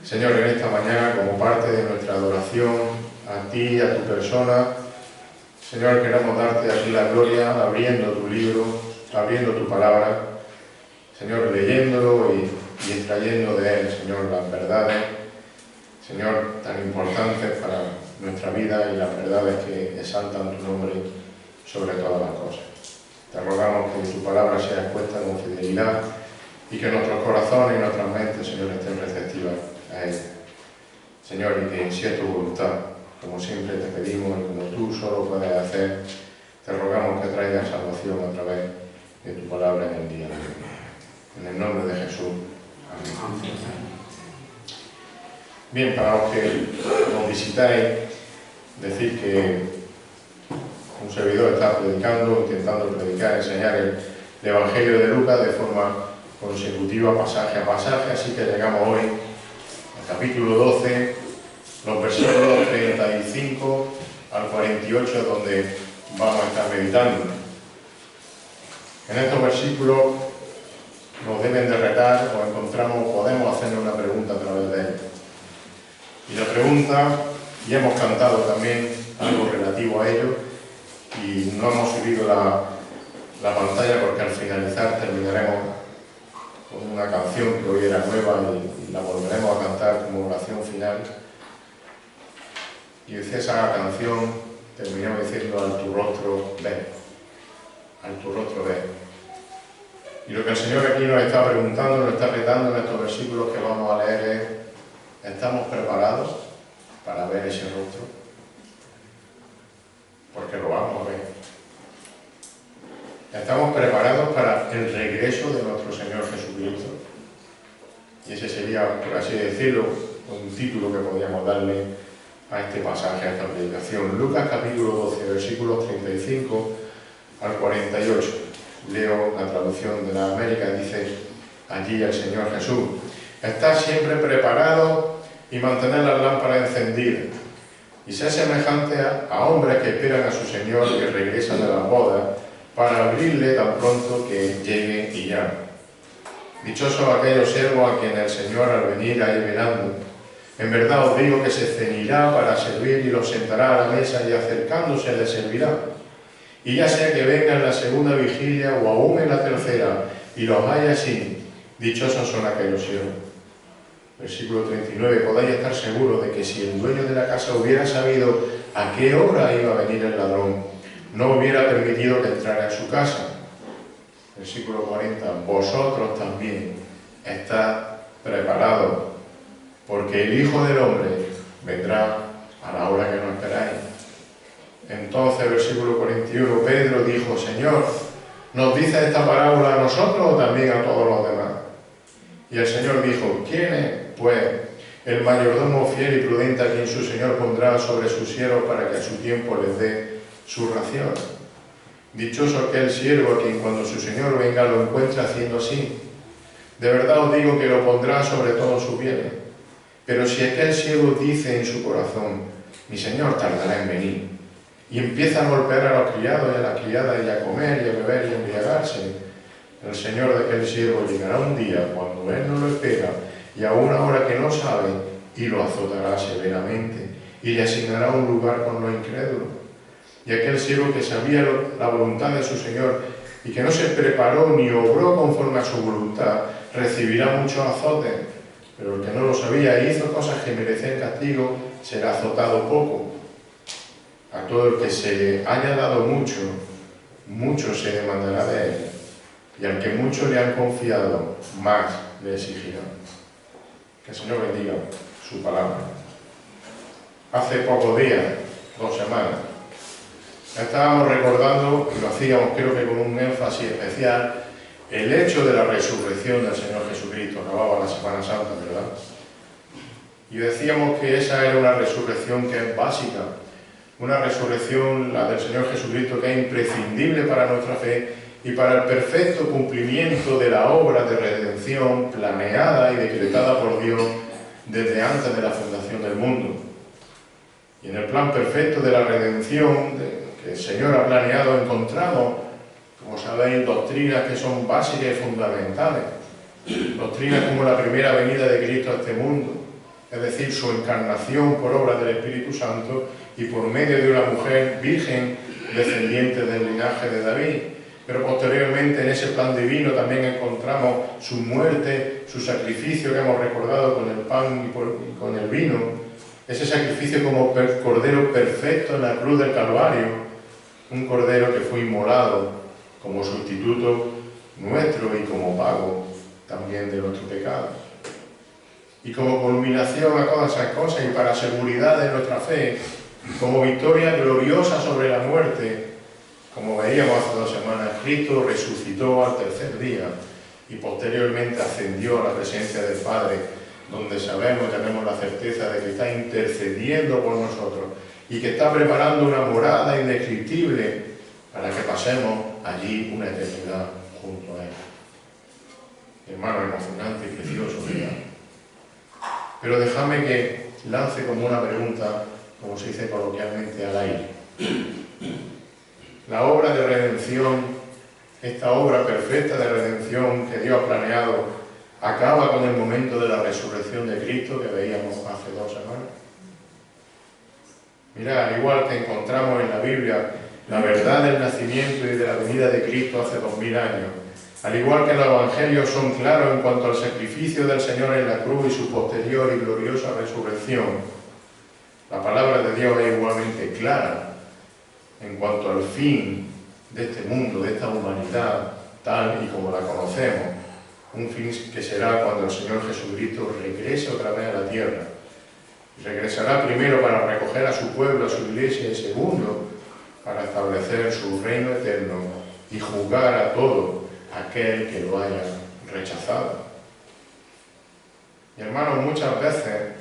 Señor, en esta mañana, como parte de nuestra adoración a ti, a tu persona, Señor, queremos darte aquí la gloria, abriendo tu libro, abriendo tu palabra, Señor, leyéndolo y extrayendo de él, Señor, las verdades, Señor, tan importantes para nuestra vida y las verdades que exaltan tu nombre sobre todas las cosas. Te rogamos que tu palabra sea expuesta con fidelidad y que nuestros corazones y nuestras mentes, Señor, estén receptivas a ella. Señor, y que sea tu voluntad, como siempre te pedimos y como tú solo puedes hacer, te rogamos que traigas salvación a través de tu palabra en el día de hoy. En el nombre de Jesús. Amén. Bien, para los que nos visitáis, decir que un servidor está predicando, intentando predicar, enseñar el Evangelio de Lucas de forma consecutiva, pasaje a pasaje, así que llegamos hoy al capítulo 12, los versículos 35 al 48, donde vamos a estar meditando. En estos versículos nos deben de retar o encontramos, podemos hacernos una pregunta a través de ellos. Y la pregunta, y hemos cantado también algo relativo a ello, y no hemos subido la pantalla porque al finalizar terminaremos con una canción que hoy era nueva y la volveremos a cantar como oración final. Y dice esa canción, terminamos diciendo: al tu rostro ve, al tu rostro ve. Y lo que el Señor aquí nos está preguntando, nos está retando en estos versículos que vamos a leer es: ¿estamos preparados para ver ese rostro? Porque lo vamos a ver. ¿Estamos preparados para el regreso de nuestro Señor Jesucristo? Y ese sería, por así decirlo, un título que podríamos darle a este pasaje, a esta predicación. Lucas capítulo 12, versículos 35 al 48. Leo la traducción de la América, dice allí el Señor Jesús: estad siempre preparados y mantener las lámparas encendidas, y ser semejante a hombres que esperan a su Señor que regresa de la boda, para abrirle tan pronto que llegue y llame. Dichosos aquellos siervos a quienes el Señor al venir ha velando. En verdad os digo que se ceñirá para servir y los sentará a la mesa y acercándose les servirá. Y ya sea que venga en la segunda vigilia o aún en la tercera y los haya así, dichosos son aquellos siervos. Versículo 39, podáis estar seguros de que si el dueño de la casa hubiera sabido a qué hora iba a venir el ladrón, no hubiera permitido que entrara a su casa. Versículo 40, vosotros también estad preparados, porque el Hijo del Hombre vendrá a la hora que no esperáis. Entonces, versículo 41, Pedro dijo: Señor, ¿nos dice esta parábola a nosotros o también a todos los demás? Y el Señor dijo: ¿quién es, pues, el mayordomo fiel y prudente a quien su Señor pondrá sobre sus siervos para que a su tiempo les dé su ración? Dichoso aquel siervo a quien cuando su Señor venga lo encuentre haciendo así. De verdad os digo que lo pondrá sobre todos sus bienes. Pero si aquel siervo dice en su corazón: mi Señor tardará en venir, y empieza a golpear a los criados y a las criadas y a comer y a beber y a embriagarse, el Señor de aquel siervo llegará un día cuando él no lo espera y a una hora que no sabe, y lo azotará severamente y le asignará un lugar con los incrédulos. Y aquel siervo que sabía la voluntad de su Señor y que no se preparó ni obró conforme a su voluntad, recibirá muchos azotes. Pero el que no lo sabía e hizo cosas que merecen castigo, será azotado poco. A todo el que se le haya dado mucho, mucho se demandará de él. Y al que mucho le han confiado, más le exigirán. Que el Señor bendiga su palabra. Hace pocos días, 2 semanas, estábamos recordando, y lo hacíamos creo que con un énfasis especial, el hecho de la resurrección del Señor Jesucristo. Acababa la Semana Santa, ¿verdad? Y decíamos que esa era una resurrección que es básica, una resurrección, la del Señor Jesucristo, que es imprescindible para nuestra fe y para el perfecto cumplimiento de la obra de redención planeada y decretada por Dios desde antes de la fundación del mundo. Y en el plan perfecto de la redención que el Señor ha planeado encontramos, como sabéis, doctrinas que son básicas y fundamentales. Doctrinas como la primera venida de Cristo a este mundo, es decir, su encarnación por obra del Espíritu Santo y por medio de una mujer virgen descendiente del linaje de David. Pero posteriormente en ese plan divino también encontramos su muerte, su sacrificio que hemos recordado con el pan y con el vino, ese sacrificio como cordero perfecto en la cruz del Calvario, un cordero que fue inmolado como sustituto nuestro y como pago también de nuestro pecado. Y como culminación a todas esas cosas y para seguridad de nuestra fe, como victoria gloriosa sobre la muerte, como veíamos hace 2 semanas, Cristo resucitó al tercer día y posteriormente ascendió a la presencia del Padre, donde sabemos, tenemos la certeza de que está intercediendo por nosotros y que está preparando una morada indescriptible para que pasemos allí una eternidad junto a Él. Hermano, emocionante y precioso, ¿verdad? Pero déjame que lance como una pregunta, como se dice coloquialmente, al aire. La obra de redención, esta obra perfecta de redención que Dios ha planeado, acaba con el momento de la resurrección de Cristo que veíamos hace 2 semanas. Mirad, al igual que encontramos en la Biblia la verdad del nacimiento y de la venida de Cristo hace 2000 años, al igual que los evangelios son claros en cuanto al sacrificio del Señor en la cruz y su posterior y gloriosa resurrección, la palabra de Dios es igualmente clara en cuanto al fin de este mundo, de esta humanidad, tal y como la conocemos, un fin que será cuando el Señor Jesucristo regrese otra vez a la tierra. Regresará primero para recoger a su pueblo, a su iglesia, y segundo, para establecer su reino eterno y juzgar a todo aquel que lo haya rechazado. Y hermanos, muchas veces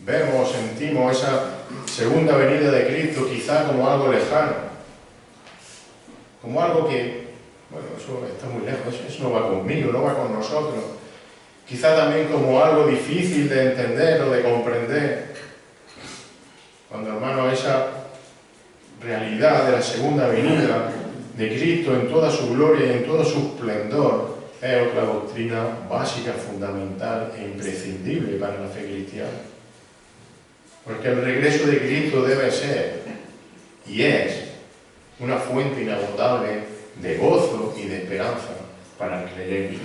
vemos, sentimos esa segunda venida de Cristo quizá como algo lejano, como algo que, bueno, eso está muy lejos, eso no va conmigo, no va con nosotros. Quizá también como algo difícil de entender o de comprender. Cuando, hermano, esa realidad de la segunda venida de Cristo en toda su gloria y en todo su esplendor es otra doctrina básica, fundamental e imprescindible para la fe cristiana. Porque el regreso de Cristo debe ser y es una fuente inagotable de gozo y de esperanza para el creyente.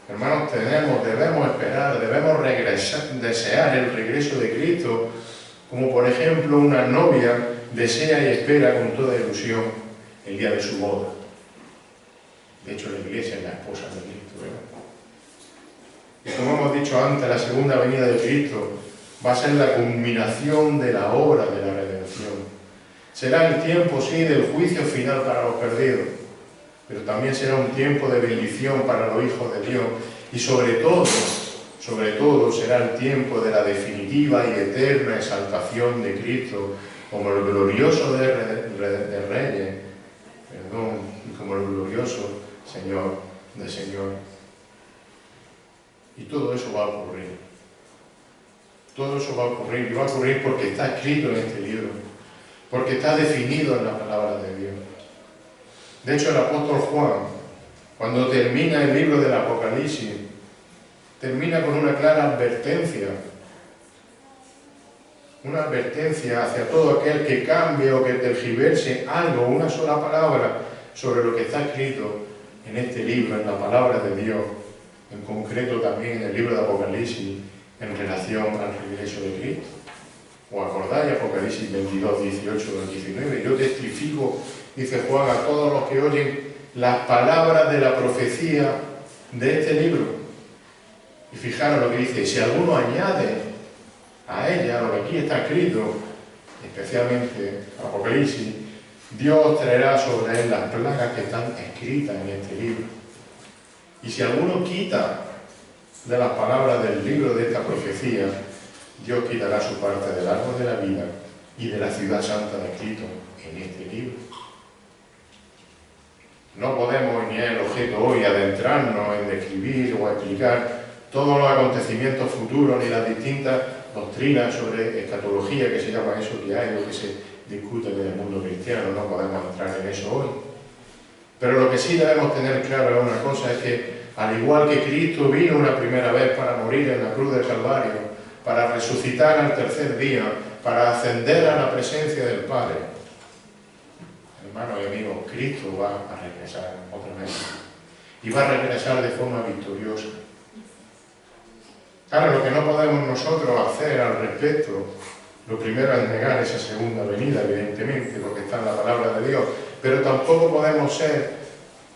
Hermanos, debemos esperar, debemos desear el regreso de Cristo, como por ejemplo una novia desea y espera con toda ilusión el día de su boda. De hecho, la iglesia es la esposa de Cristo, ¿verdad? Y como hemos dicho antes, la segunda venida de Cristo va a ser la culminación de la obra de la redención. Será el tiempo, sí, del juicio final para los perdidos, pero también será un tiempo de bendición para los hijos de Dios y sobre todo será el tiempo de la definitiva y eterna exaltación de Cristo como el glorioso de Reyes, y como el glorioso Señor de Señores. Y todo eso va a ocurrir. Todo eso va a ocurrir, y va a ocurrir porque está escrito en este libro, porque está definido en la palabra de Dios. De hecho, el apóstol Juan, cuando termina el libro del Apocalipsis, termina con una clara advertencia. Una advertencia hacia todo aquel que cambie o que tergiverse algo, una sola palabra, sobre lo que está escrito en este libro, en la palabra de Dios, en concreto también en el libro de Apocalipsis, en relación al regreso de Cristo. ¿Os acordáis? Apocalipsis 22, 18 al 19. Yo testifico, dice Juan, a todos los que oyen las palabras de la profecía de este libro. Y fijaros lo que dice: si alguno añade a ella lo que aquí está escrito, especialmente Apocalipsis, Dios traerá sobre él las plagas que están escritas en este libro. Y si alguno quita de las palabras del libro de esta profecía, Dios quitará su parte del árbol de la vida y de la ciudad santa descrito en este libro. No podemos, ni es el objeto hoy, adentrarnos en describir o explicar todos los acontecimientos futuros ni las distintas doctrinas sobre escatología, que se llama eso que hay o que se discute en el mundo cristiano. No podemos entrar en eso hoy. Pero lo que sí debemos tener claro es una cosa, es que al igual que Cristo vino una primera vez para morir en la cruz del Calvario, para resucitar al tercer día, para ascender a la presencia del Padre. Hermanos y amigos, Cristo va a regresar otra vez. Y va a regresar de forma victoriosa. Ahora, lo que no podemos nosotros hacer al respecto, lo primero es negar esa segunda venida, evidentemente, porque está en la palabra de Dios, pero tampoco podemos ser,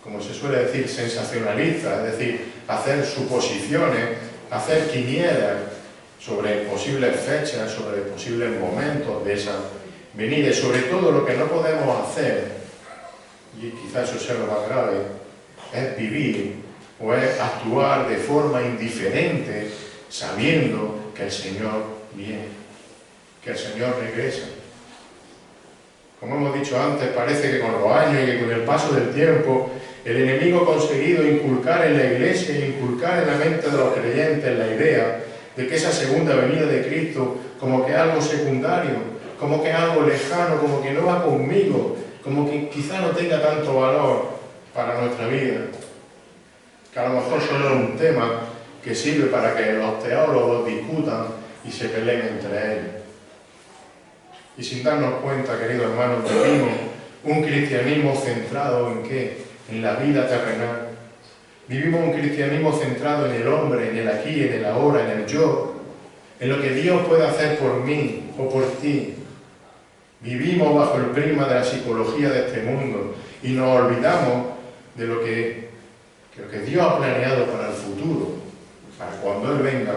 como se suele decir, sensacionalistas, es decir, hacer suposiciones, hacer quinielas sobre posibles fechas, sobre posibles momentos de esa venida. Y sobre todo lo que no podemos hacer, y quizás eso sea lo más grave, es vivir o es actuar de forma indiferente sabiendo que el Señor viene, que el Señor regresa. Como hemos dicho antes, parece que con los años y que con el paso del tiempo el enemigo ha conseguido inculcar en la Iglesia e inculcar en la mente de los creyentes la idea de que esa segunda venida de Cristo como que es algo secundario, como que es algo lejano, como que no va conmigo, como que quizá no tenga tanto valor para nuestra vida, que a lo mejor solo es un tema que sirve para que los teólogos discutan y se peleen entre ellos. Y sin darnos cuenta, queridos hermanos, vivimos un cristianismo centrado ¿en qué? En la vida terrenal. Vivimos un cristianismo centrado en el hombre, en el aquí, en el ahora, en el yo, en lo que Dios puede hacer por mí o por ti. Vivimos bajo el prisma de la psicología de este mundo y nos olvidamos de lo que Dios ha planeado para el futuro, para cuando Él venga.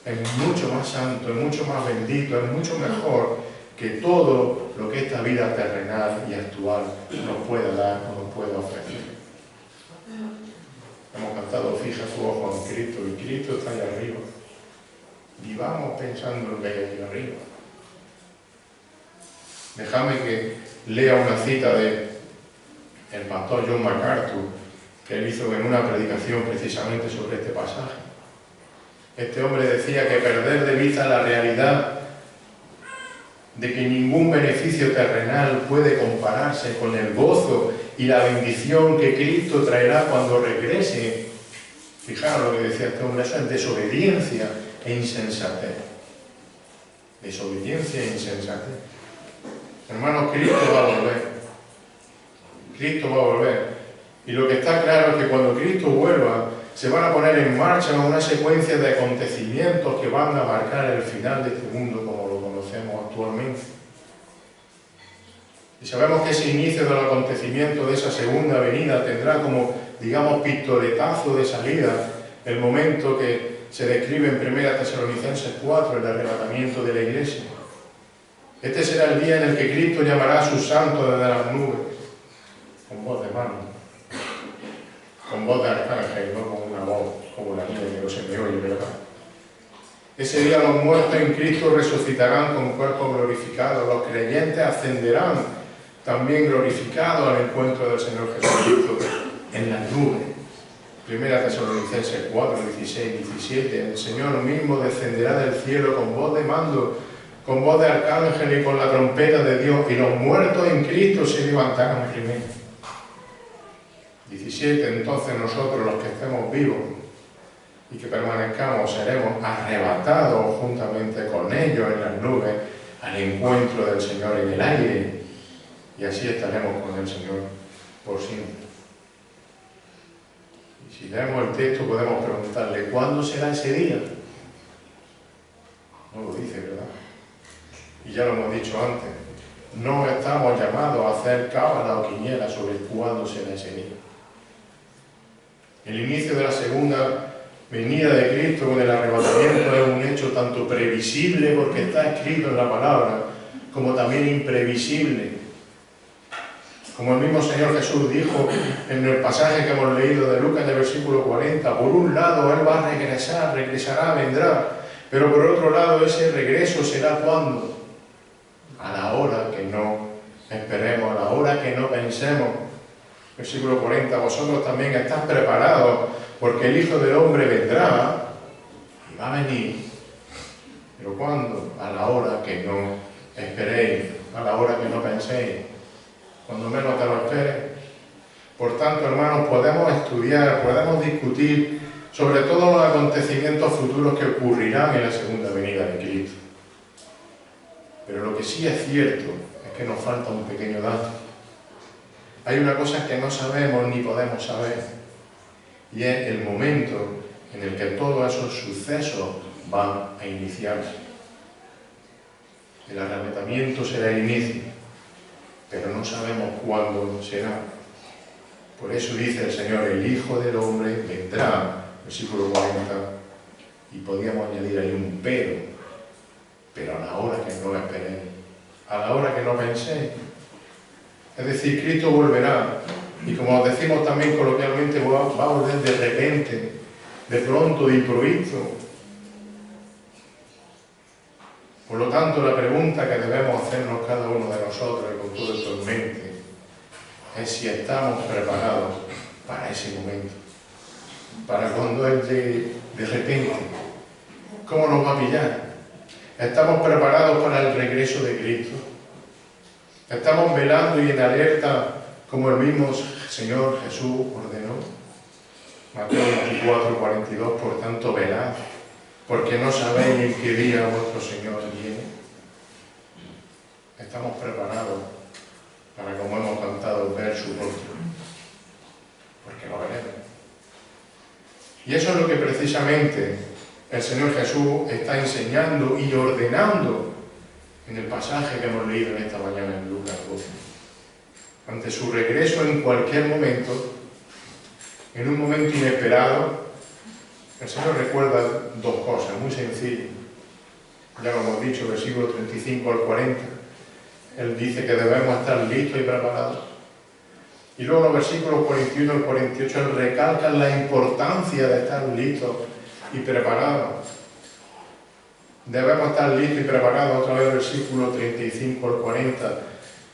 Es mucho más santo, es mucho más bendito, es mucho mejor que todo lo que esta vida terrenal y actual nos pueda dar o nos pueda ofrecer. Hemos cantado "Fija tu ojo en Cristo", y Cristo está allá arriba. Vivamos pensando en que hay allá arriba. Déjame que lea una cita del pastor John MacArthur, que él hizo en una predicación precisamente sobre este pasaje. Este hombre decía que perder de vista la realidad de que ningún beneficio terrenal puede compararse con el gozo y la bendición que Cristo traerá cuando regrese. Fijaros lo que decía este hombre, eso es desobediencia e insensatez. Desobediencia e insensatez. Hermanos, Cristo va a volver. Cristo va a volver. Y lo que está claro es que cuando Cristo vuelva, se van a poner en marcha una secuencia de acontecimientos que van a marcar el final de este mundo como lo conocemos actualmente. Y sabemos que ese inicio del acontecimiento de esa segunda venida tendrá como, digamos, pistoletazo de salida el momento que se describe en 1 Tesalonicenses 4, el arrebatamiento de la Iglesia. Este será el día en el que Cristo llamará a sus santos desde las nubes, con voz de mano, con voz de arcángel, no con una voz como la mía que no se me oye, ¿verdad? Ese día los muertos en Cristo resucitarán con cuerpos glorificados, los creyentes ascenderán también glorificados al encuentro del Señor Jesucristo en las nubes. 1 Tesalonicenses 4, 16, 17. El Señor mismo descenderá del cielo con voz de mando, con voz de arcángel y con la trompeta de Dios, y los muertos en Cristo se levantarán primero. 17. Entonces nosotros, los que estemos vivos y que permanezcamos, seremos arrebatados juntamente con ellos en las nubes al encuentro del Señor en el aire, y así estaremos con el Señor por siempre. Y si leemos el texto podemos preguntarle, ¿cuándo será ese día? No lo dice, ¿verdad? Y ya lo hemos dicho antes, no estamos llamados a hacer cábala o quiniela sobre cuándo será ese día. El inicio de la segunda venida de Cristo con el arrebatamiento es un hecho tanto previsible porque está escrito en la palabra, como también imprevisible. Como el mismo Señor Jesús dijo en el pasaje que hemos leído de Lucas, en el versículo 40, por un lado Él va a regresar, regresará, vendrá, pero por otro lado ese regreso será ¿cuándo? A la hora que no esperemos, a la hora que no pensemos. Versículo 40, vosotros también estáis preparados, porque el Hijo del Hombre vendrá y va a venir. ¿Pero cuándo? A la hora que no esperéis, a la hora que no penséis. Cuando menos te lo esperes. Por tanto, hermanos, podemos estudiar, podemos discutir sobre todos los acontecimientos futuros que ocurrirán en la segunda venida de Cristo. Pero lo que sí es cierto es que nos falta un pequeño dato. Hay una cosa que no sabemos ni podemos saber, y es el momento en el que todos esos sucesos van a iniciarse. El arrebatamiento será el inicio, pero no sabemos cuándo será. Por eso dice el Señor, el Hijo del Hombre vendrá, versículo 40, y podríamos añadir ahí un pero a la hora que no esperéis, a la hora que no penséis. Es decir, Cristo volverá, y como decimos también coloquialmente, va a volver de repente, de pronto, de improviso. Por lo tanto, la pregunta que debemos hacernos cada uno de nosotros, y con todo esto en mente, es si estamos preparados para ese momento, para cuando Él llegue de repente. ¿Cómo nos va a pillar? ¿Estamos preparados para el regreso de Cristo? ¿Estamos velando y en alerta como el mismo Señor Jesús ordenó? Mateo 24, 42, por tanto velad, porque no sabéis en qué día vuestro Señor viene. ¿Estamos preparados para, como hemos cantado, ver su rostro? Porque lo veremos. Y eso es lo que precisamente el Señor Jesús está enseñando y ordenando en el pasaje que hemos leído en esta mañana en Lucas 12. Ante su regreso en cualquier momento, en un momento inesperado, el Señor recuerda dos cosas muy sencillas. Ya lo hemos dicho, versículos 35 al 40. Él dice que debemos estar listos y preparados. Y luego los versículos 41 al 48, Él recalca la importancia de estar listos y preparados. Debemos estar listos y preparados. Otra vez versículo 35 al 40.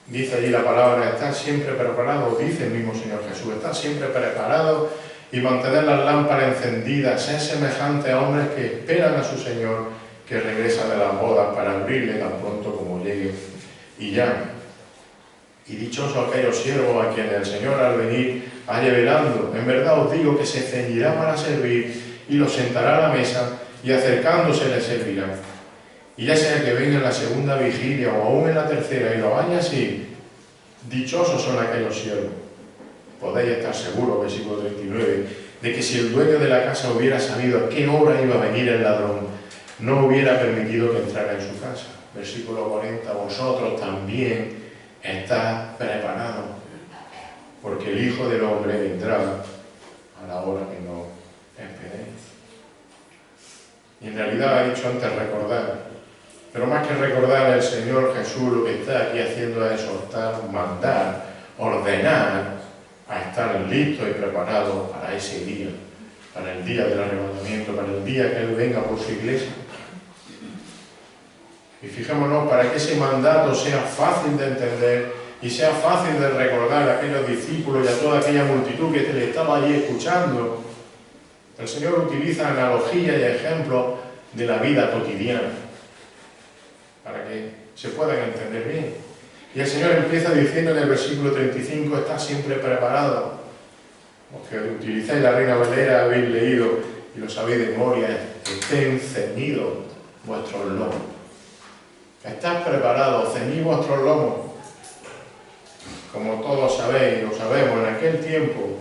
Dice allí la palabra, estar siempre preparado, dice el mismo Señor Jesús, estar siempre preparado y mantener las lámparas encendidas, ser semejante a hombres que esperan a su Señor, que regresa de las bodas para abrirle tan pronto como llegue y llame. Y dichosos aquellos siervos a quienes el Señor al venir halle velando. En verdad os digo que se ceñirá para servir y los sentará a la mesa y acercándose les servirá. Y ya sea que venga en la segunda vigilia o aún en la tercera y lo vaya así, dichosos son aquellos siervos. Podéis estar seguros, versículo 39, de que si el dueño de la casa hubiera sabido a qué hora iba a venir el ladrón, no hubiera permitido que entrara en su casa. Versículo 40, vosotros también estad preparados, porque el Hijo del Hombre vendrá a la hora que no esperéis. Y en realidad ha dicho antes recordar, pero más que recordar, el Señor Jesús lo que está aquí haciendo es exhortar, mandar, ordenar a estar listos y preparados para ese día, para el día del arrebatamiento, para el día que Él venga por su iglesia. Y fijémonos, para que ese mandato sea fácil de entender y sea fácil de recordar a aquellos discípulos y a toda aquella multitud que le estaba allí escuchando, el Señor utiliza analogías y ejemplos de la vida cotidiana para que se puedan entender bien. Y el Señor empieza diciendo en el versículo 35, está siempre preparado. Los que utilizáis la Reina Valera habéis leído y lo sabéis de memoria, estén ceñidos vuestros lomos. Estás preparados, ceñid vuestros lomos. Como todos sabéis, lo sabemos, en aquel tiempo,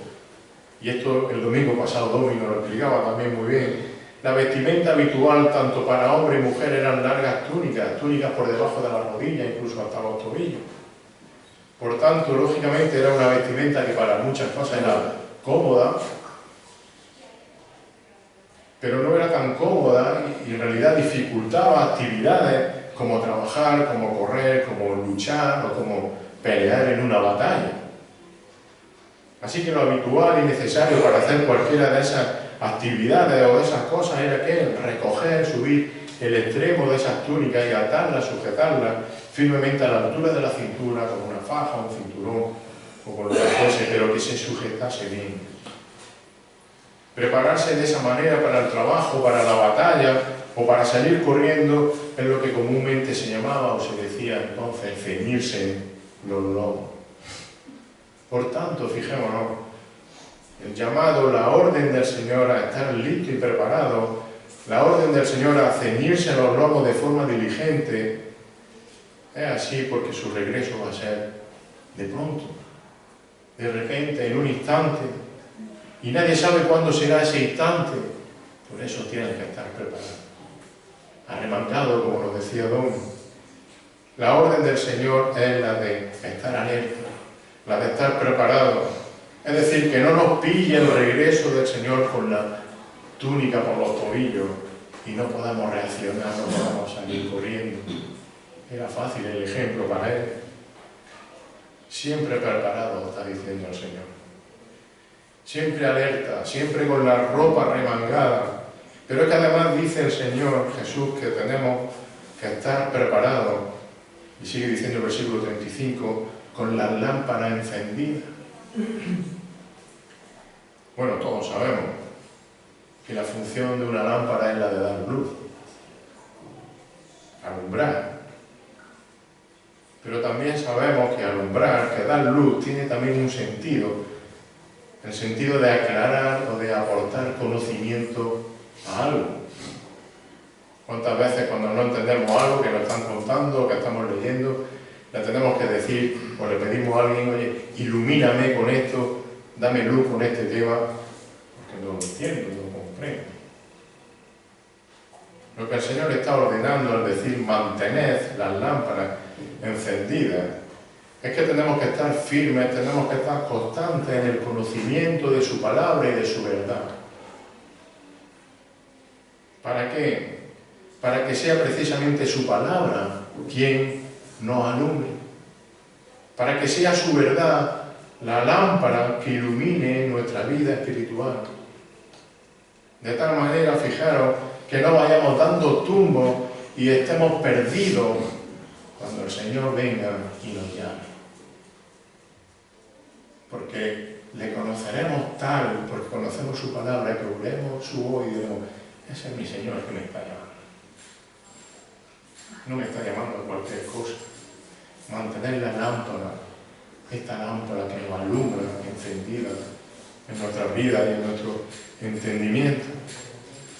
y esto el domingo pasado Domingo lo explicaba también muy bien, la vestimenta habitual tanto para hombre y mujer eran largas túnicas por debajo de la rodilla, incluso hasta los tobillos. Por tanto, lógicamente era una vestimenta que para muchas cosas era cómoda, pero no era tan cómoda y en realidad dificultaba actividades como trabajar, como correr, como luchar o como pelear en una batalla. Así que lo habitual y necesario para hacer cualquiera de esas actividades o de esas cosas era que recoger, subir el extremo de esas túnicas y atarlas, sujetarlas firmemente a la altura de la cintura con una faja, un cinturón o con lo que fuese, pero que se sujetase bien. Prepararse de esa manera para el trabajo, para la batalla o para salir corriendo es lo que comúnmente se llamaba o se decía entonces ceñirse los lomos. Por tanto, fijémonos, el llamado, la orden del Señor a estar listo y preparado, la orden del Señor a ceñirse a los lomos de forma diligente, es así porque su regreso va a ser de pronto, de repente, en un instante, y nadie sabe cuándo será ese instante. Por eso tienes que estar preparado, arremangado, como nos decía Don. La orden del Señor es la de estar alerta, la de estar preparado. Es decir, que no nos pille el regreso del Señor con la túnica por los tobillos y no podamos reaccionar, no podamos salir corriendo. Era fácil el ejemplo para él. Siempre preparado, está diciendo el Señor. Siempre alerta, siempre con la ropa remangada. Pero es que además dice el Señor Jesús que tenemos que estar preparados. Y sigue diciendo el versículo 35, con las lámparas encendidas. Bueno, todos sabemos que la función de una lámpara es la de dar luz, alumbrar. Pero también sabemos que alumbrar, que dar luz, tiene también un sentido, el sentido de aclarar o de aportar conocimiento a algo. ¿Cuántas veces cuando no entendemos algo que nos están contando o que estamos leyendo, le tenemos que decir o le pedimos a alguien, oye, ilumíname con esto, dame luz con este tema, porque no lo entiendo, no lo comprendo? Lo que el Señor está ordenando al decir mantened las lámparas encendidas es que tenemos que estar firmes, tenemos que estar constantes en el conocimiento de su palabra y de su verdad. ¿Para qué? Para que sea precisamente su palabra quien nos alumbre, para que sea su verdad la lámpara que ilumine nuestra vida espiritual. De tal manera, fijaros, que no vayamos dando tumbos y estemos perdidos cuando el Señor venga y nos llame. Porque le conoceremos tal, porque conocemos su palabra, que oiremos su voz y diremos, ese es mi Señor que me está llamando. No me está llamando a cualquier cosa. Mantener la lámpara, esta lámpara que nos alumbra, encendida en nuestras vidas y en nuestro entendimiento.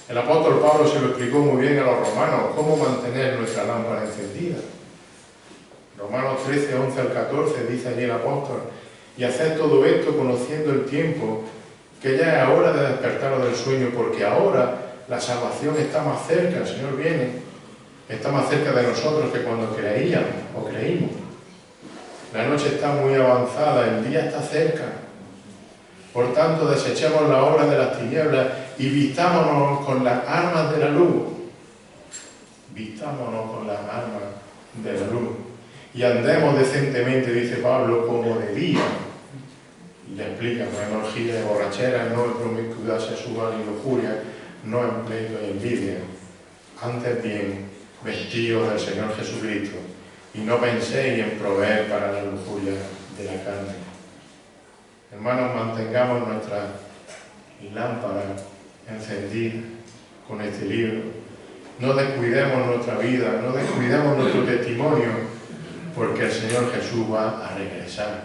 El apóstol Pablo se lo explicó muy bien a los romanos, cómo mantener nuestra lámpara encendida. Romanos 13, 11 al 14, dice allí el apóstol, y haced todo esto conociendo el tiempo, que ya es hora de despertaros del sueño, porque ahora la salvación está más cerca, el Señor viene, está más cerca de nosotros que cuando creíamos o creímos. La noche está muy avanzada, el día está cerca. Por tanto, desechemos la obra de las tinieblas y vistámonos con las armas de la luz. Vistámonos con las armas de la luz. Y andemos decentemente, dice Pablo, como de día. Y le explica, no en orgía y borrachera, no en promiscuidad sexual y lujuria, no en pleito y envidia. Antes bien, vestidos del Señor Jesucristo, y no penséis en proveer para la lujuria de la carne. Hermanos, mantengamos nuestra lámpara encendida con este libro. No descuidemos nuestra vida, no descuidemos nuestro testimonio, porque el Señor Jesús va a regresar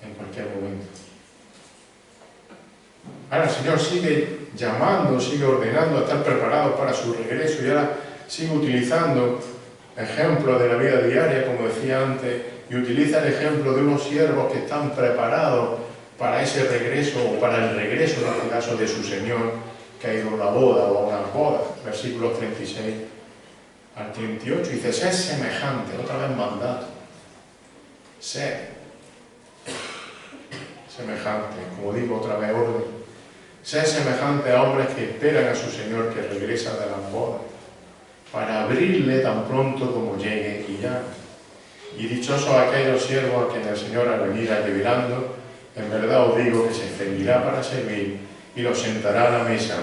en cualquier momento. Ahora el Señor sigue llamando, sigue ordenando a estar preparados para su regreso, y ahora sigue utilizando ejemplos de la vida diaria, como decía antes, y utiliza el ejemplo de unos siervos que están preparados para ese regreso, o para el regreso, en este caso, de su Señor, que ha ido a una boda o a una boda. Versículos 36 al 38, dice, sed semejante, otra vez mandato, sed semejante, como digo, otra vez orden, sed semejante a hombres que esperan a su Señor que regresa de las bodas, para abrirle tan pronto como llegue y llame. Y dichosos aquellos siervos a quienes el Señor al venir liberando, en verdad os digo que se ceñirá para servir y los sentará a la mesa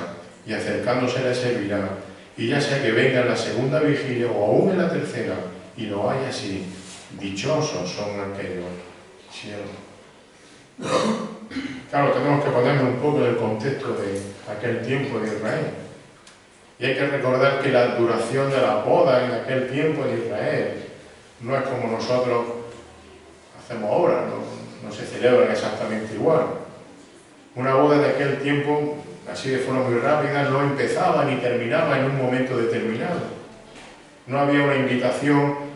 y acercándose les servirá, y ya sea que venga en la segunda vigilia o aún en la tercera y lo haya así, dichosos son aquellos siervos. Claro, tenemos que ponernos un poco en el contexto de aquel tiempo de Israel. Y hay que recordar que la duración de la boda en aquel tiempo en Israel no es como nosotros hacemos ahora, no no se celebran exactamente igual. Una boda de aquel tiempo, así de forma muy rápida, no empezaba ni terminaba en un momento determinado. No había una invitación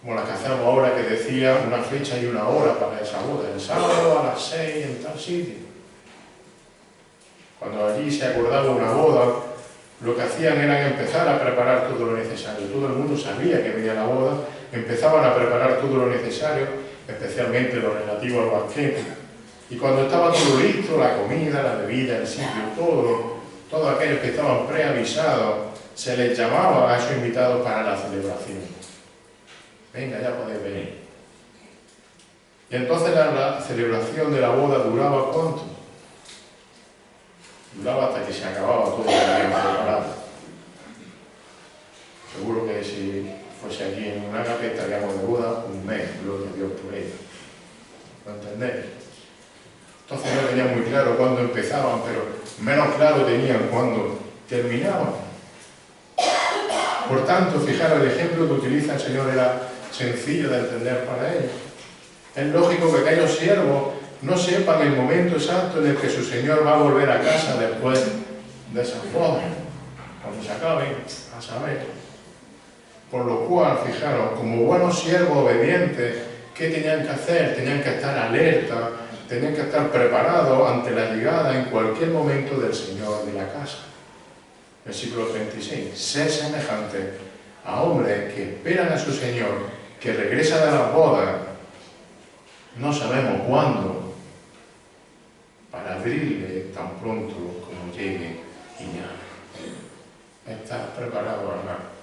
como la que hacemos ahora, que decía una fecha y una hora para esa boda, el sábado a las 6 en tal sitio. Cuando allí se acordaba una boda, lo que hacían era empezar a preparar todo lo necesario. Todo el mundo sabía que venía la boda, empezaban a preparar todo lo necesario, especialmente lo relativo al banquete. Y cuando estaba todo listo, la comida, la bebida, el sitio, todos aquellos que estaban preavisados, se les llamaba a esos invitados para la celebración. Venga, ya podéis venir. Y entonces la celebración de la boda duraba ¿cuánto? Duraba hasta que se acababa todo lo que habían preparado. Seguro que si fuese aquí en una Ágape estaríamos de boda un mes, gloria a Dios por ello. ¿Lo entendéis? Entonces no tenían muy claro cuándo empezaban, pero menos claro tenían cuándo terminaban. Por tanto, fijaros, el ejemplo que utiliza el Señor era sencillo de entender para ellos. Es lógico que aquellos siervos no sepan el momento exacto en el que su Señor va a volver a casa después de esas bodas, cuando se acaben, a saber. Por lo cual, fijaros, como buenos siervos obedientes, ¿qué tenían que hacer? Tenían que estar alerta, tenían que estar preparados ante la llegada en cualquier momento del Señor de la casa. Versículo 36. Sed semejantes a hombres que esperan a su Señor, que regresa de las bodas, no sabemos cuándo, para abrirle tan pronto como llegue y llame. ¿Estás preparado, hermano?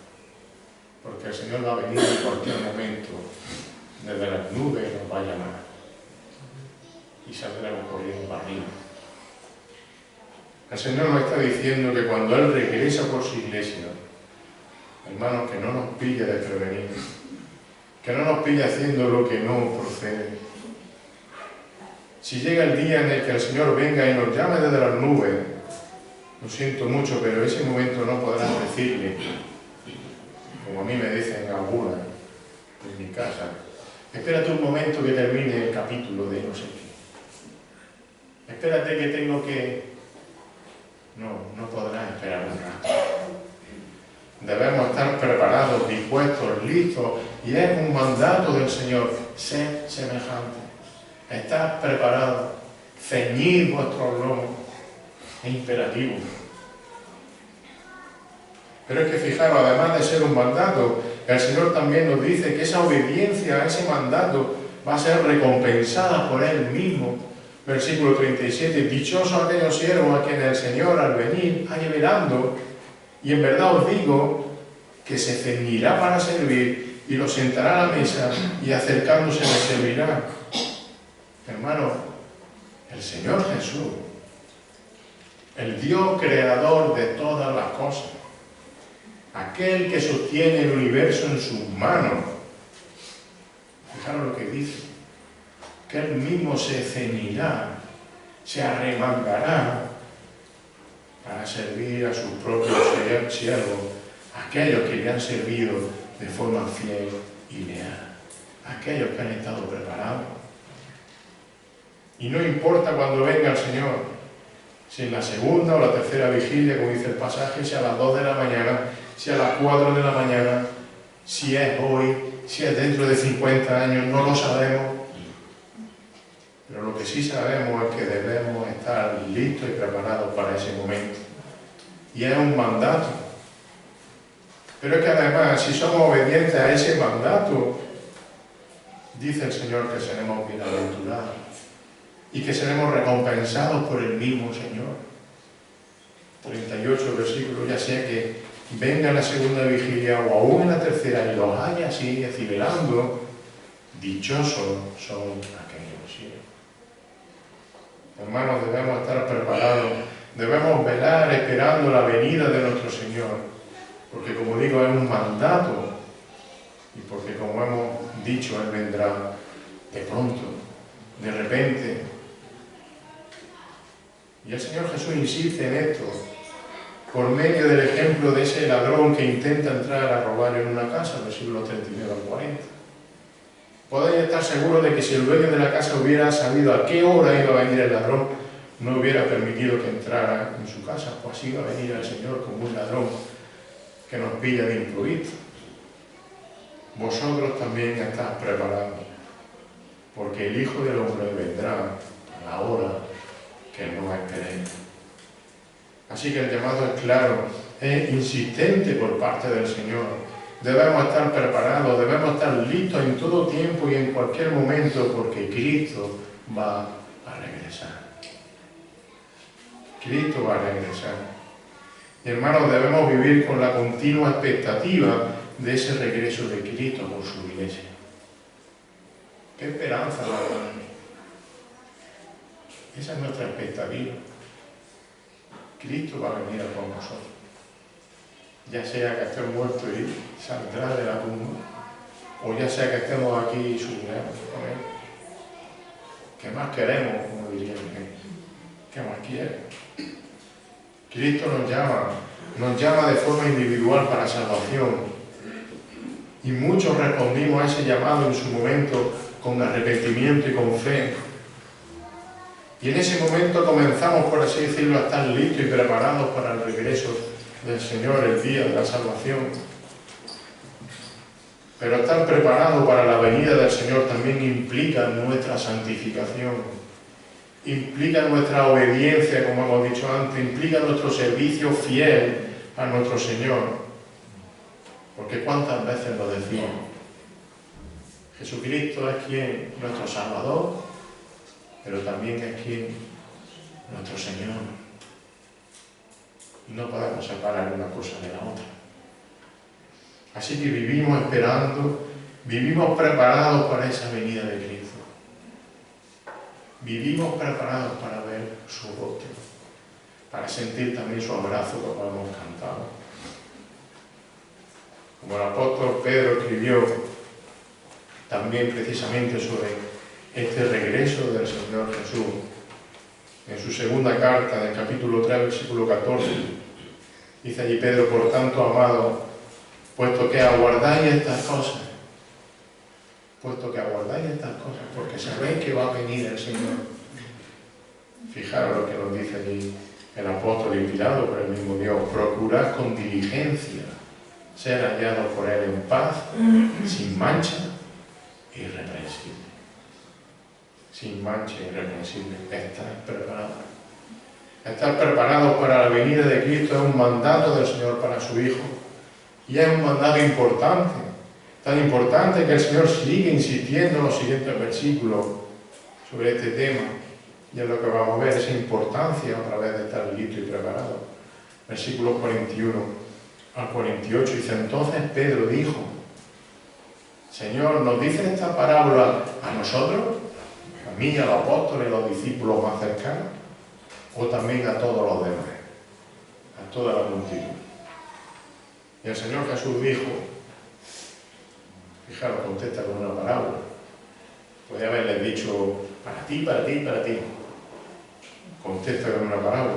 Porque el Señor va a venir en cualquier momento, desde las nubes nos va a llamar. Y saldremos corriendo para arriba. El Señor nos está diciendo que cuando Él regresa por su iglesia, hermanos, que no nos pille desprevenidos, que no nos pille haciendo lo que no procede. Si llega el día en el que el Señor venga y nos llame desde las nubes, lo siento mucho, pero ese momento no podrás decirle, como a mí me dicen algunas en mi casa, espérate un momento que termine el capítulo de no sé qué. Espérate que tengo que... No podrás esperar un rato. Debemos estar preparados, dispuestos, listos, y es un mandato del Señor, sed semejantes. Estad preparados, ceñid vuestros lomos, es imperativo. Pero es que fijaros, además de ser un mandato, el Señor también nos dice que esa obediencia a ese mandato va a ser recompensada por Él mismo. Versículo 37, dichosos aquellos siervos a quienes el Señor al venir haya velando, y en verdad os digo que se ceñirá para servir y los sentará a la mesa y acercándose les servirá. Hermano, el Señor Jesús, el Dios creador de todas las cosas, aquel que sostiene el universo en sus manos, fijaros lo que dice, que Él mismo se ceñirá, se arremangará para servir a sus propios siervos, aquellos que le han servido de forma fiel y leal, aquellos que han estado preparados. Y no importa cuando venga el Señor, si en la segunda o la tercera vigilia, como dice el pasaje, si a las 2 de la mañana, si a las 4 de la mañana, si es hoy, si es dentro de 50 años, no lo sabemos. Pero lo que sí sabemos es que debemos estar listos y preparados para ese momento. Y es un mandato. Pero es que además, si somos obedientes a ese mandato, dice el Señor que seremos bienaventurados y que seremos recompensados por el mismo Señor. 38 versículos, ya sea que venga la segunda vigilia o aún en la tercera y los haya así, velando, dichosos son aquellos siervos. Hermanos, debemos estar preparados, debemos velar esperando la venida de nuestro Señor, porque como digo, es un mandato y porque como hemos dicho, Él vendrá de pronto, de repente. Y el Señor Jesús insiste en esto por medio del ejemplo de ese ladrón que intenta entrar a robar en una casa, versículos 39 al 40. Podéis estar seguros de que si el dueño de la casa hubiera sabido a qué hora iba a venir el ladrón, no hubiera permitido que entrara en su casa, pues así iba a venir el Señor como un ladrón que nos pilla de improviso. Vosotros también estáis preparados, porque el Hijo del Hombre vendrá a la hora que no esperéis. Así que el llamado es claro, es insistente por parte del Señor. Debemos estar preparados, debemos estar listos en todo tiempo y en cualquier momento, porque Cristo va a regresar. Cristo va a regresar. Y hermanos, debemos vivir con la continua expectativa de ese regreso de Cristo por su iglesia. ¿Qué esperanza la da? Esa es nuestra expectativa. Cristo va a venir a por nosotros. Ya sea que estemos muertos y saldrá de la tumba, o ya sea que estemos aquí y subiremos con Él. ¿Qué más queremos, como dirían? ¿Qué más quiere? Cristo nos llama de forma individual para salvación. Y muchos respondimos a ese llamado en su momento con arrepentimiento y con fe. Y en ese momento comenzamos, por así decirlo, a estar listos y preparados para el regreso del Señor, el día de la salvación. Pero estar preparado para la venida del Señor también implica nuestra santificación, implica nuestra obediencia, como hemos dicho antes, implica nuestro servicio fiel a nuestro Señor. Porque cuántas veces lo decimos, Jesucristo es quien, nuestro Salvador, pero también es quien, nuestro Señor. Y no podemos separar una cosa de la otra. Así que vivimos esperando, vivimos preparados para esa venida de Cristo. Vivimos preparados para ver su rostro, para sentir también su abrazo, como hemos cantado. Como el apóstol Pedro escribió también precisamente sobre este regreso del Señor Jesús, en su segunda carta, del capítulo 3, versículo 14, dice allí Pedro: por tanto, amados, puesto que aguardáis estas cosas, porque sabéis que va a venir el Señor. Fijaros lo que nos dice allí el apóstol inspirado por el mismo Dios: procurad con diligencia ser hallados por Él en paz, sin mancha, irreprensible. Sin mancha, irreprensible. Estar preparados. Estar preparados para la venida de Cristo es un mandato del Señor para su Hijo. Y es un mandato importante. Tan importante que el Señor sigue insistiendo en los siguientes versículos sobre este tema. Y es lo que vamos a ver, esa importancia a través de estar listo y preparado. Versículos 41 al 48, dice: entonces Pedro dijo: Señor, ¿nos dices esta parábola a nosotros, a mí, a los apóstoles, a los discípulos más cercanos, o también a todos los demás, a toda la multitud? Y el Señor Jesús dijo, fijaros, contesta con una parábola. Podría haberles dicho: para ti, para ti, para ti. Contesta con una parábola.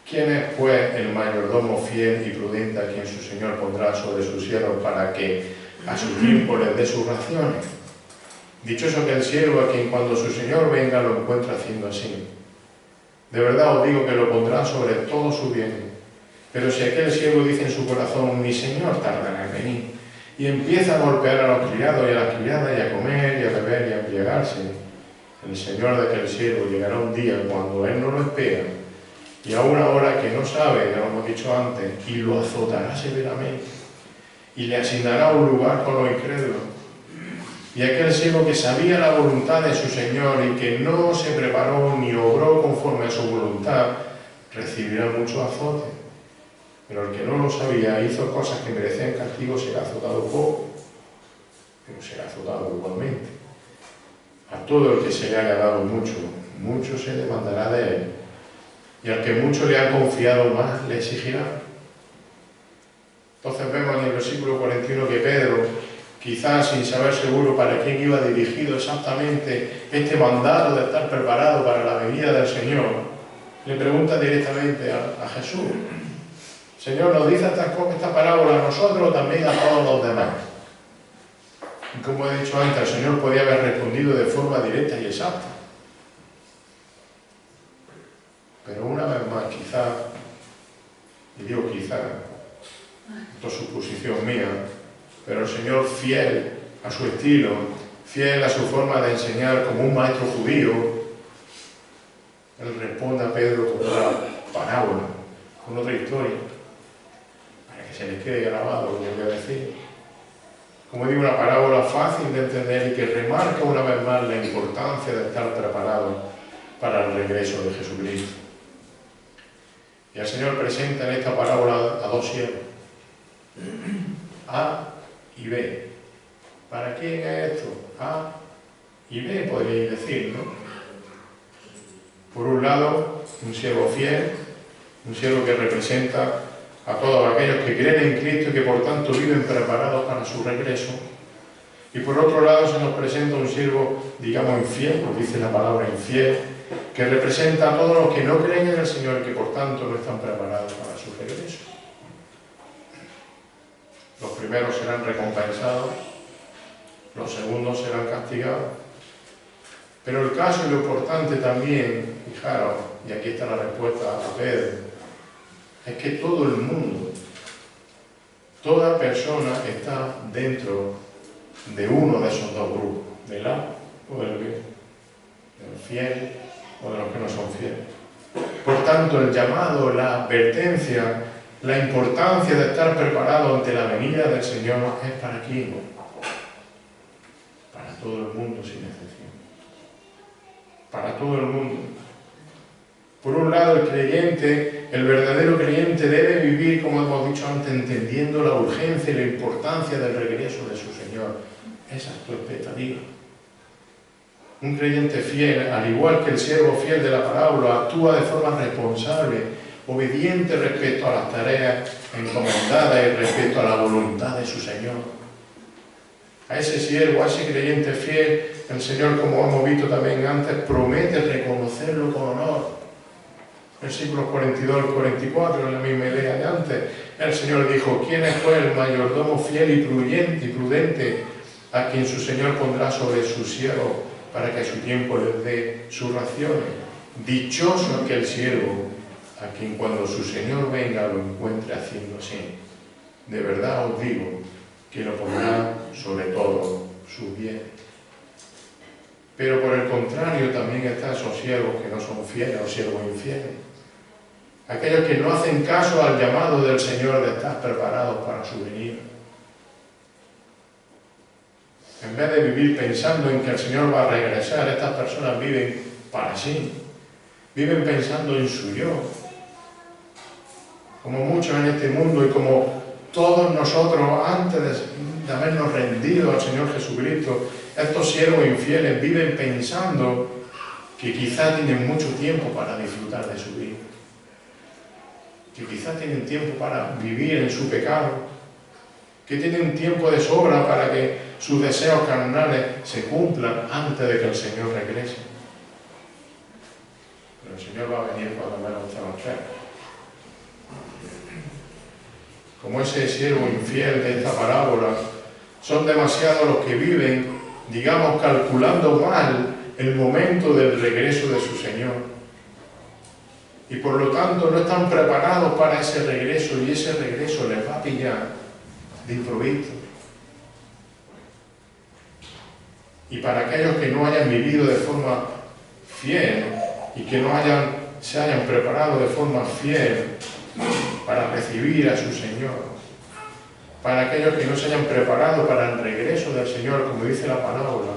¿Quién es, pues, el mayordomo fiel y prudente a quien su Señor pondrá sobre sus siervos para que a su tiempo les dé sus raciones? Dichoso que el siervo a quien cuando su Señor venga lo encuentre haciendo así. De verdad os digo que lo pondrá sobre todo su bien. Pero si aquel siervo dice en su corazón: mi Señor tardará en venir, y empieza a golpear a los criados y a las criadas, y a comer y a beber y a embriagarse, el Señor de aquel siervo llegará un día cuando él no lo espera, y a una hora que no sabe, ya lo hemos dicho antes, y lo azotará severamente, y le asignará un lugar con los incrédulos. Y aquel siervo que sabía la voluntad de su Señor y que no se preparó ni obró conforme a su voluntad, recibirá mucho azote. Pero el que no lo sabía, hizo cosas que merecían castigo, será azotado poco, pero será azotado igualmente. A todo el que se le haya dado mucho, mucho se demandará de él. Y al que mucho le ha confiado, más le exigirá. Entonces vemos en el versículo 41 que Pedro, quizás sin saber seguro para quién iba dirigido exactamente este mandato de estar preparado para la venida del Señor, le pregunta directamente a Jesús: Señor, ¿nos dice esta parábola a nosotros o también a todos los demás? Y como he dicho antes, el Señor podía haber respondido de forma directa y exacta. Pero una vez más, quizá, y digo quizá, esto es suposición mía, pero el Señor, fiel a su estilo, fiel a su forma de enseñar como un maestro judío, Él responde a Pedro con otra parábola, con otra historia, para que se les quede grabado lo que voy a decir. Como digo, una parábola fácil de entender y que remarca una vez más la importancia de estar preparado para el regreso de Jesucristo. Y el Señor presenta en esta parábola a dos siervos, A y B. ¿Para quién es esto? A y B, podríais decir, ¿no? Por un lado, un siervo fiel, un siervo que representa a todos aquellos que creen en Cristo y que por tanto viven preparados para su regreso. Y por otro lado se nos presenta un siervo, digamos, infiel, nos dice la palabra infiel, que representa a todos los que no creen en el Señor y que por tanto no están preparados para su regreso. Los primeros serán recompensados, los segundos serán castigados. Pero el caso y lo importante también, fijaros, y aquí está la respuesta a Pedro, es que todo el mundo, toda persona está dentro de uno de esos dos grupos, del A o del B, del fiel o de los que no son fieles. Por tanto, el llamado, la advertencia, la importancia de estar preparado ante la venida del Señor es para quién, para todo el mundo sin excepción, para todo el mundo. Por un lado, el creyente, el verdadero creyente debe vivir, como hemos dicho antes, entendiendo la urgencia y la importancia del regreso de su Señor. Esa es tu expectativa. Un creyente fiel, al igual que el siervo fiel de la parábola, actúa de forma responsable, obediente respecto a las tareas encomendadas y respecto a la voluntad de su Señor. A ese siervo, a ese creyente fiel, el Señor, como hemos visto también antes, promete reconocerlo con honor. Versículos 42 al 44, en la misma idea de antes, el Señor dijo: ¿Quién fue el mayordomo fiel y prudente a quien su Señor pondrá sobre sus siervos para que a su tiempo les dé sus raciones? Dichoso aquel siervo a quien cuando su Señor venga lo encuentre haciendo así. De verdad os digo que lo pondrá sobre todo su bien. Pero por el contrario también están esos siervos que no son fieles o siervos infieles. Aquellos que no hacen caso al llamado del Señor de estar preparados para su venida. En vez de vivir pensando en que el Señor va a regresar, estas personas viven para sí. Viven pensando en su yo. Como muchos en este mundo y como todos nosotros antes de habernos rendido al Señor Jesucristo, estos siervos infieles viven pensando que quizá tienen mucho tiempo para disfrutar de su vida. Que quizá tienen tiempo para vivir en su pecado, que tienen tiempo de sobra para que sus deseos carnales se cumplan antes de que el Señor regrese. Pero el Señor va a venir cuando menos se lo espera. Como ese siervo infiel de esta parábola, son demasiados los que viven, digamos, calculando mal el momento del regreso de su Señor. Y por lo tanto no están preparados para ese regreso, y ese regreso les va a pillar de improviso. Y para aquellos que no hayan vivido de forma fiel y que no se hayan preparado de forma fiel para recibir a su Señor, para aquellos que no se hayan preparado para el regreso del Señor, como dice la parábola,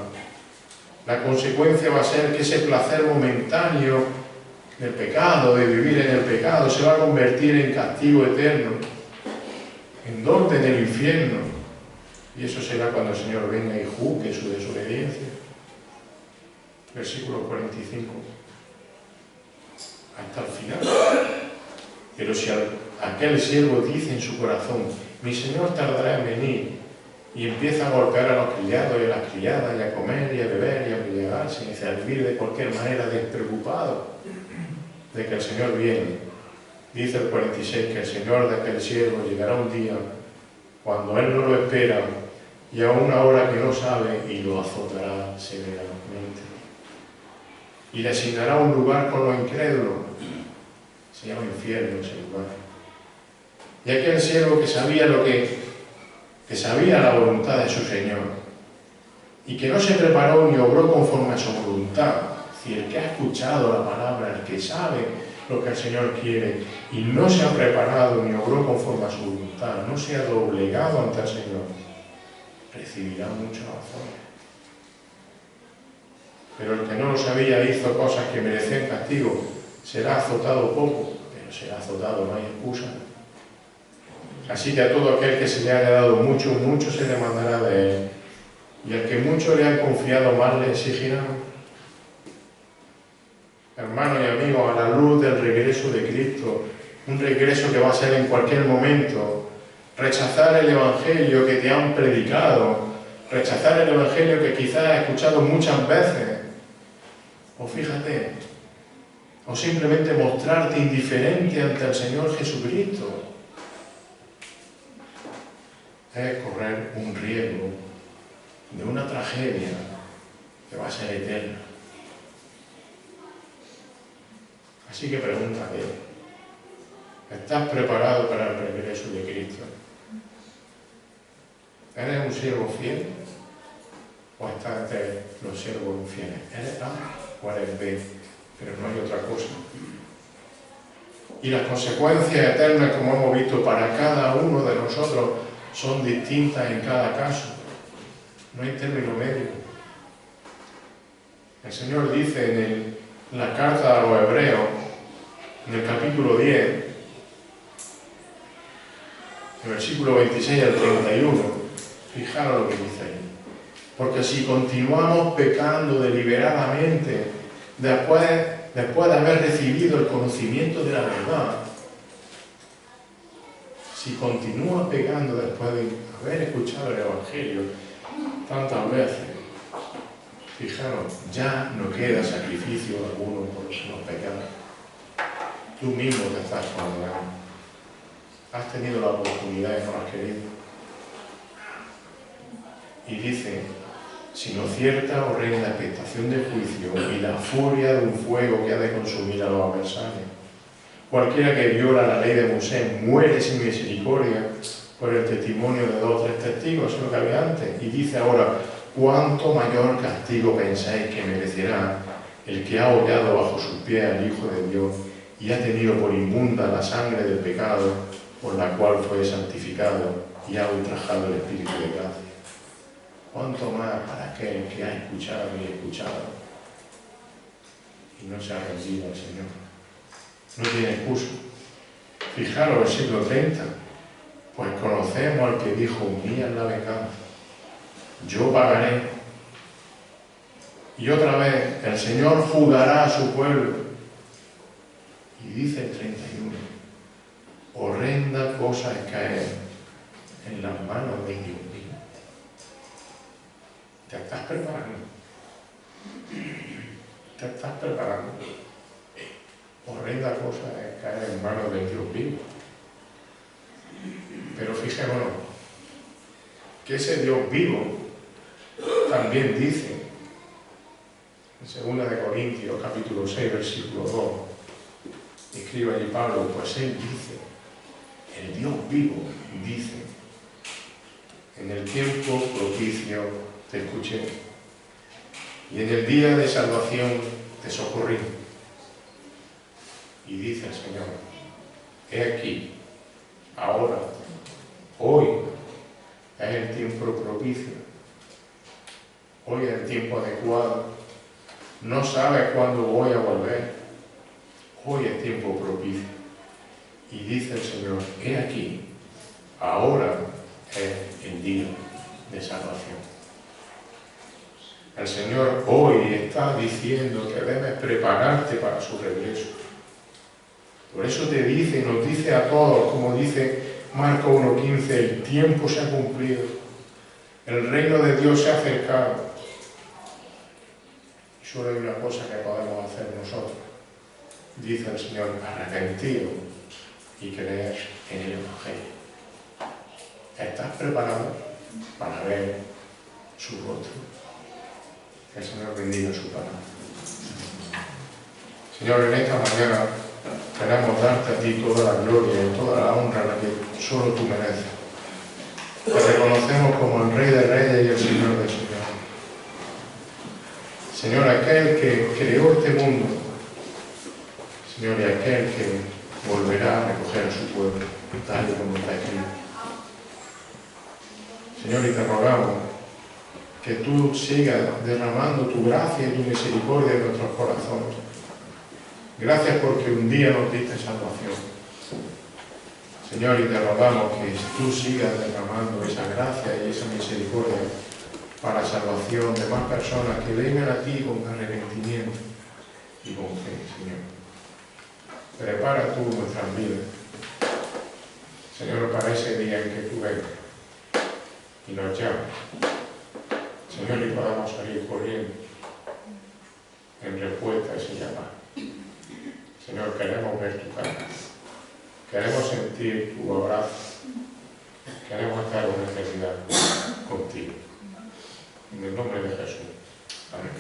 la consecuencia va a ser que ese placer momentáneo del pecado, de vivir en el pecado, se va a convertir en castigo eterno. ¿En dónde? En el infierno. Y eso será cuando el Señor venga y juzgue su desobediencia. Versículo 45. Hasta el final. Pero si aquel siervo dice en su corazón: mi Señor tardará en venir, y empieza a golpear a los criados y a las criadas, y a comer y a beber y a embriagarse y a servir de cualquier manera, despreocupado de que el Señor viene, dice el 46 que el Señor de aquel siervo llegará un día cuando Él no lo espera y aún ahora que no sabe, y lo azotará severamente. Y le asignará un lugar con los incrédulos. Se llama infierno ese lugar. Y aquel siervo que sabía que sabía la voluntad de su Señor, y que no se preparó ni obró conforme a su voluntad, es decir, el que ha escuchado la palabra, el que sabe lo que el Señor quiere, y no se ha preparado ni obró conforme a su voluntad, no se ha doblegado ante el Señor, recibirá muchos azotes. Pero el que no lo sabía hizo cosas que merecían castigo, será azotado poco, pero será azotado, no hay excusa. Así que a todo aquel que se le haya dado mucho, mucho se le mandará de él, y al que mucho le han confiado, más le exigirán. Hermanos y amigos, a la luz del regreso de Cristo, un regreso que va a ser en cualquier momento, rechazar el Evangelio que te han predicado, rechazar el Evangelio que quizás has escuchado muchas veces, o fíjate, o simplemente mostrarte indiferente ante el Señor Jesucristo, es correr un riesgo de una tragedia que va a ser eterna. Así que pregúntate, ¿estás preparado para el regreso de Cristo? ¿Eres un siervo fiel? ¿O estás entre los siervos infieles? ¿Eres A o eres B? Pero no hay otra cosa. Y las consecuencias eternas, como hemos visto, para cada uno de nosotros son distintas en cada caso. No hay término medio. El Señor dice en la carta a los Hebreos, en el capítulo 10, el versículo 26 al 31, fijaros lo que dice ahí. Porque si continuamos pecando deliberadamente, después de haber recibido el conocimiento de la verdad, si continúas pecando después de haber escuchado el Evangelio tantas veces, fijaros, ya no queda sacrificio alguno por los pecados. Tú mismo te estás condenando. Has tenido la oportunidad y no la has querido. Y dice, sino cierta horrenda expectación de juicio y la furia de un fuego que ha de consumir a los adversarios. Cualquiera que viola la ley de Moisés muere sin misericordia por el testimonio de 2 o 3 testigos, eso es lo que había antes. Y dice ahora, ¿cuánto mayor castigo pensáis que merecerá el que ha hollado bajo sus pies al Hijo de Dios y ha tenido por inmunda la sangre del pecado por la cual fue santificado y ha ultrajado el Espíritu de gracia? ¿Cuánto más para aquel que ha escuchado y escuchado y no se ha rendido al Señor? No tiene excusa. Fijaros, versículo 30. Pues conocemos al que dijo, mía es la venganza, yo pagaré. Y otra vez, el Señor juzgará a su pueblo. Y dice el 31, horrenda cosa es caer en las manos de Dios mío. ¿Te estás preparando? ¿Te estás preparando? Horrenda cosa es caer en manos del Dios vivo. Pero fijémonos que ese Dios vivo también dice en 2 Corintios capítulo 6 versículo 2, escribe allí Pablo, pues él dice, el Dios vivo dice, en el tiempo propicio te escuché y en el día de salvación te socorrí. Y dice el Señor, he aquí, ahora, hoy es el tiempo propicio, hoy es el tiempo adecuado, no sabes cuándo voy a volver, hoy es tiempo propicio. Y dice el Señor, he aquí, ahora es el día de salvación. El Señor hoy está diciendo que debes prepararte para su regreso. Por eso te dice, nos dice a todos, como dice Marcos 1:15, el tiempo se ha cumplido, el reino de Dios se ha acercado. Y solo hay una cosa que podemos hacer nosotros, dice el Señor, arrepentido y creer en el Evangelio. ¿Estás preparado? para ver su rostro. Que el Señor bendiga su palabra. Señor, en esta mañana queremos darte a ti toda la gloria y toda la honra la que solo tú mereces. Te reconocemos como el Rey de Reyes y el Señor de Señores. Señor, aquel que creó este mundo, Señor, y aquel que volverá a recoger a su pueblo, tal y como está escrito. Señor, y te rogamos que tú sigas derramando tu gracia y tu misericordia en nuestros corazones. Gracias porque un día nos diste salvación. Señor, y te rogamos que tú sigas derramando esa gracia y esa misericordia para salvación de más personas que vengan a ti con arrepentimiento y con fe, Señor. Prepara tú nuestras vidas, Señor, para ese día en que tú vengas y nos llames, Señor, y podamos salir corriendo en respuesta a ese llamado. Señor, queremos ver tu cara, queremos sentir tu abrazo, queremos estar en necesidad contigo. En el nombre de Jesús. Amén.